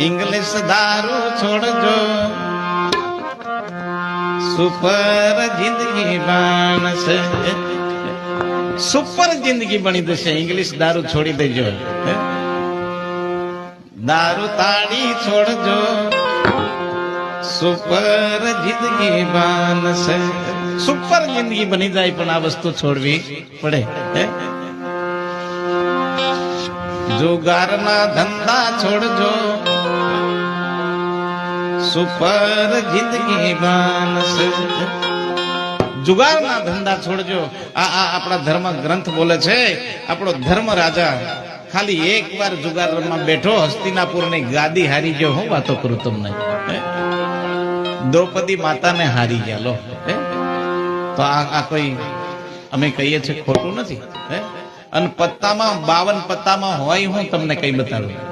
English दारू छोड़जो super जिंदगी Banse super जिंदगी बनी जशे इंग्लिश दारू छोड़ी देजो दारू ताड़ी छोड़जो सुपर जिंदगी बनसे सुपर जिंदगी बनी जाए पण आ वस्तु छोड़वी पड़े जुगारना धंधा छोड़जो सुपर जिंदगी बनसे जुगाરના ધંધા છોડજો આ આપણા ધર્મ ગ્રંથ બોલે છે આપણો ધર્મ રાજા ખાલી એકવાર જુગારમાં બેઠો હસ્તિનાપુરની ગાદી હારી ગયો હું વાતો કરું તમને દ્રૌપદી માતાને હારી ગયા લો તો આ કોઈ અમે કહીએ છીએ ખોટું નથી અને પત્તામાં 52 પત્તામાં હોય હું તમને કઈ બતાડું